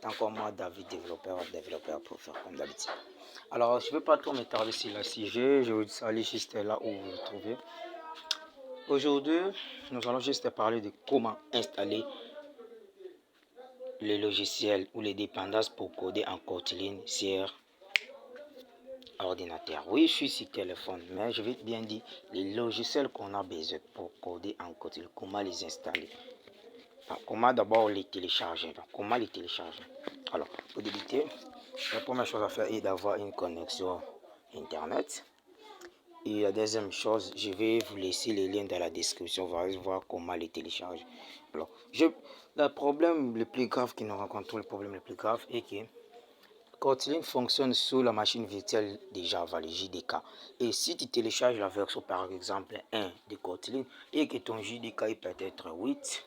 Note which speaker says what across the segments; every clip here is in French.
Speaker 1: c'est encore moi, David, développeur professeur, comme d'habitude. Alors, je ne vais pas trop m'étarder sur le sujet, je vais aller juste là où vous vous trouvez. Aujourd'hui, nous allons juste parler de comment installer les logiciels ou les dépendances pour coder en Kotlin sur ordinateur. Oui, je suis sur téléphone, mais je vais bien dire les logiciels qu'on a besoin pour coder en Kotlin, comment les installer. Donc, comment d'abord les télécharger. Donc, comment les télécharger. Alors, pour débuter, la première chose à faire est d'avoir une connexion Internet. Et la deuxième chose, je vais vous laisser les liens dans la description. Vous allez voir comment les télécharger. Alors, le problème le plus grave que nous rencontrons, le problème le plus grave est que Kotlin fonctionne sous la machine virtuelle de Java, le JDK. Et si tu télécharges la version par exemple 1 de Kotlin et que ton JDK est peut-être 8,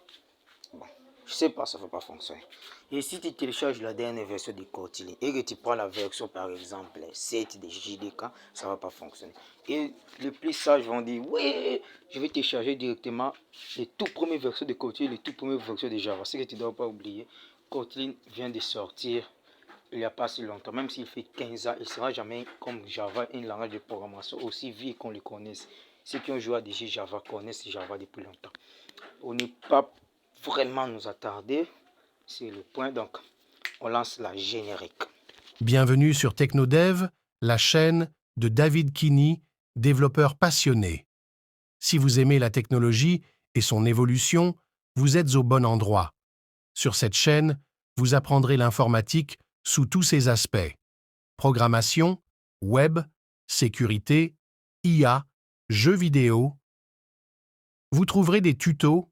Speaker 1: bon, je sais pas, ça ne va pas fonctionner. Et si tu télécharges la dernière version de Kotlin et que tu prends la version par exemple 7 de JDK, ça ne va pas fonctionner. Et les plus sages vont dire, oui, je vais télécharger directement les tout premières versions de Kotlin, les tout premières versions de Java. Ce que tu ne dois pas oublier, Kotlin vient de sortir il n'y a pas si longtemps, même s'il fait 15 ans, il ne sera jamais comme Java, un langage de programmation aussi vieux qu'on le connaisse. Ceux qui ont joué à des jeux Java connaissent Java depuis longtemps. On n'est pas vraiment nous attarder sur le point, donc on lance la générique.
Speaker 2: Bienvenue sur Technodev, la chaîne de David Kinney, développeur passionné. Si vous aimez la technologie et son évolution, vous êtes au bon endroit. Sur cette chaîne, vous apprendrez l'informatique sous tous ses aspects. Programmation, web, sécurité, IA, jeux vidéo. Vous trouverez des tutos,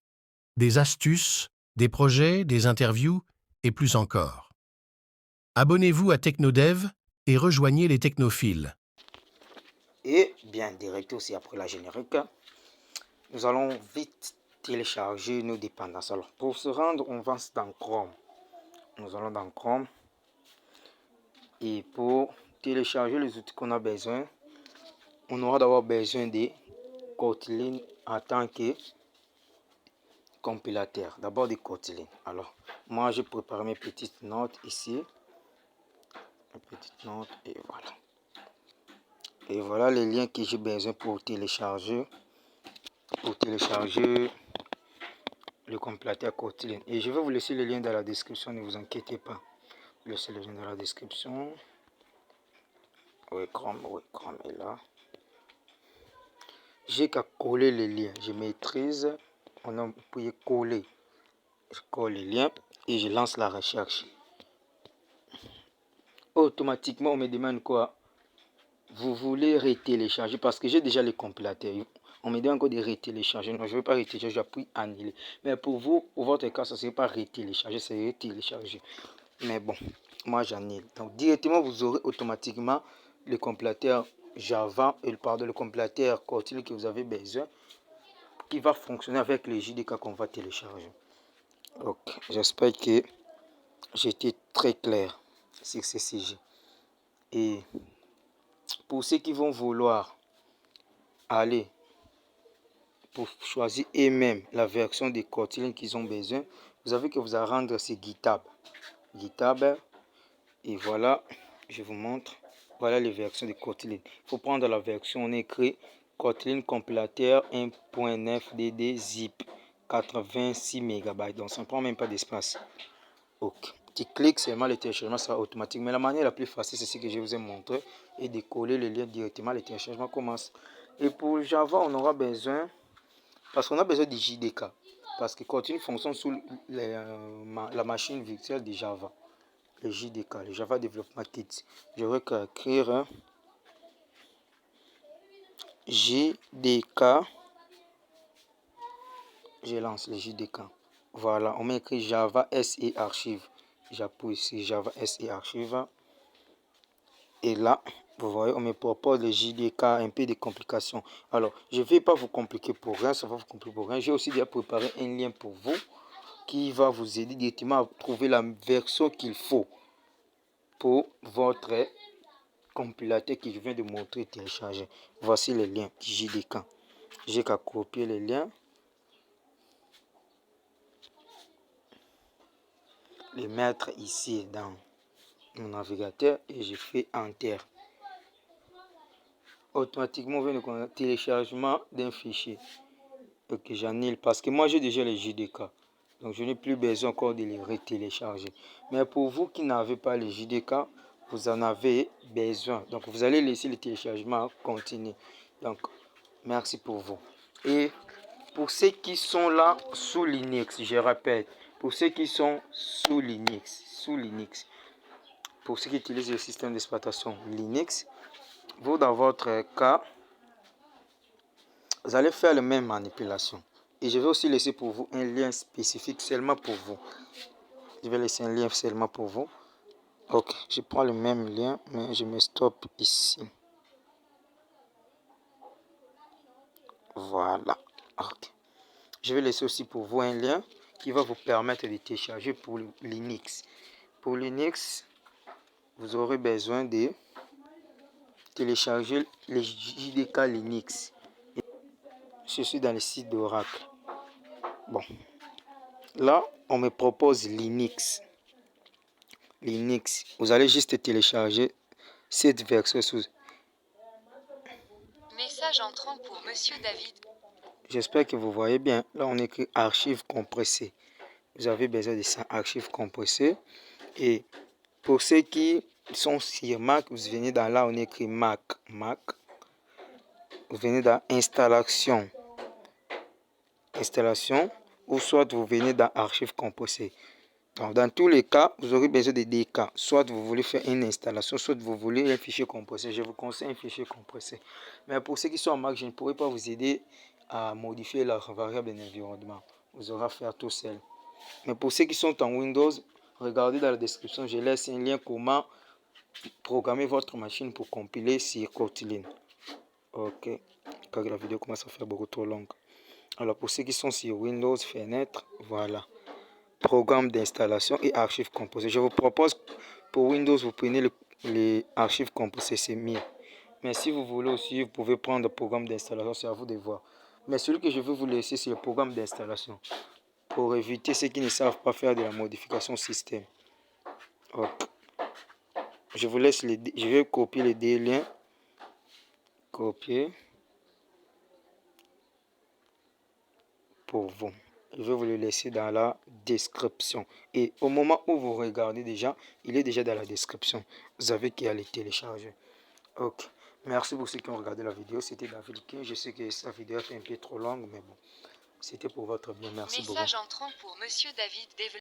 Speaker 2: des astuces, des projets, des interviews et plus encore. Abonnez-vous à Technodev et rejoignez les technophiles.
Speaker 1: Et bien direct aussi après la générique, nous allons vite télécharger nos dépendances. Alors pour se rendre, on va dans Chrome. Nous allons dans Chrome. Et pour télécharger les outils qu'on a besoin, on aura d'abord besoin de Kotlin en tant que compilateur. D'abord de Kotlin. Alors, moi, j'ai préparé mes petites notes ici. Mes petites notes, et voilà. Et voilà les liens que j'ai besoin pour télécharger le compilateur Kotlin. Et je vais vous laisser les liens dans la description, ne vous inquiétez pas. Laissez les liens dans la description. Oui, Chrome est là. J'ai qu'à coller les liens. Je maîtrise. On a appuyé coller. Je colle les liens et je lance la recherche. Automatiquement, on me demande quoi? Vous voulez retélécharger parce que j'ai déjà les compilateurs. On me demande encore de retélécharger. Non, je ne veux pas retélécharger, j'appuie annuler. Mais pour vous, pour votre cas, ça ne serait pas retélécharger, c'est retélécharger. Mais bon, moi j'en ai. Donc directement, vous aurez automatiquement le compilateur Java et le compilateur Kotlin que vous avez besoin, qui va fonctionner avec les JDK qu'on va télécharger. Donc, j'espère que j'étais très clair sur ce sujet. Et pour ceux qui vont vouloir aller pour choisir eux-mêmes la version de Kotlin qu'ils ont besoin, vous avez que vous allez rendre sur GitHub. GitHub, et voilà, je vous montre. Voilà les versions de Kotlin. Il faut prendre la version, on écrit Kotlin compilateur 1.9 DD zip 86 MB. Donc ça ne prend même pas d'espace. Ok. Tu cliques seulement, le téléchargement sera automatique. Mais la manière la plus facile, c'est ce que je vous ai montré, et de coller le lien directement, le téléchargement commence. Et pour Java, on aura besoin, parce qu'on a besoin de JDK, parce que Kotlin fonctionne sous la machine virtuelle de Java, le JDK, le Java Development Kit. Je vais écrire JDK, je lance le JDK. Voilà, on m'écrit Java SE Archive. J'appuie sur Java SE Archive. Et là, vous voyez, on me propose le JDK, un peu de complications. Alors, je ne vais pas vous compliquer pour rien, ça va vous compliquer pour rien. J'ai aussi déjà préparé un lien pour vous qui va vous aider directement à trouver la version qu'il faut pour votre compilateur que je viens de montrer et télécharger. Voici le lien JDK. J'ai qu'à copier le lien. le mettre ici dans mon navigateur et je fais Enter. Automatiquement, on vient de téléchargement d'un fichier. Ok, j'annule parce que moi j'ai déjà les JDK. Donc je n'ai plus besoin encore de les retélécharger. Mais pour vous qui n'avez pas les JDK, vous en avez besoin. Donc vous allez laisser le téléchargement continuer. Donc merci pour vous. Et pour ceux qui sont là sous Linux, je répète, pour ceux qui sont sous Linux, pour ceux qui utilisent le système d'exploitation Linux, vous dans votre cas, vous allez faire la même manipulation. Et je vais aussi laisser pour vous un lien spécifique seulement pour vous. Je vais laisser un lien seulement pour vous. Ok, je prends le même lien, mais je me stoppe ici. Voilà. Ok. Je vais laisser aussi pour vous un lien qui va vous permettre de télécharger pour Linux. Pour Linux, vous aurez besoin de télécharger les JDK Linux. Je suis dans le site d'Oracle. Bon. Là, on me propose Linux. Vous allez juste télécharger cette version sous.
Speaker 3: Message entrant pour Monsieur David.
Speaker 1: J'espère que vous voyez bien. Là, on écrit archives compressées. Vous avez besoin de ça, archives compressées. Et pour ceux qui sont sur Mac, vous venez dans là, on écrit Mac. Vous venez dans installation. Ou soit vous venez dans archives compressées. Donc, dans tous les cas, vous aurez besoin de deux cas. Soit vous voulez faire une installation, soit vous voulez un fichier compressé. Je vous conseille un fichier compressé. Mais pour ceux qui sont en Mac, je ne pourrai pas vous aider à modifier la variable d'environnement. Vous aurez à faire tout seul. Mais pour ceux qui sont en Windows, regardez dans la description, je laisse un lien comment programmer votre machine pour compiler sur Kotlin. Ok, car la vidéo commence à faire beaucoup trop longue. Alors pour ceux qui sont sur Windows, fenêtre, voilà. Programme d'installation et archives composées. Je vous propose pour Windows, vous prenez les archives composées, c'est mieux. Mais si vous voulez aussi, vous pouvez prendre le programme d'installation, c'est à vous de voir. Mais celui que je veux vous laisser, c'est le programme d'installation. Pour éviter ceux qui ne savent pas faire de la modification système. Okay. Je vous laisse je vais copier les deux liens. Copier. Pour vous. Je vais vous le laisser dans la description. Et au moment où vous regardez déjà, il est déjà dans la description. Vous avez qu'à le télécharger. Ok. Merci pour ceux qui ont regardé la vidéo. C'était David King. Je sais que sa vidéo est un peu trop longue, mais bon. C'était pour votre bien. Merci beaucoup.
Speaker 3: Message entrant pour Monsieur David.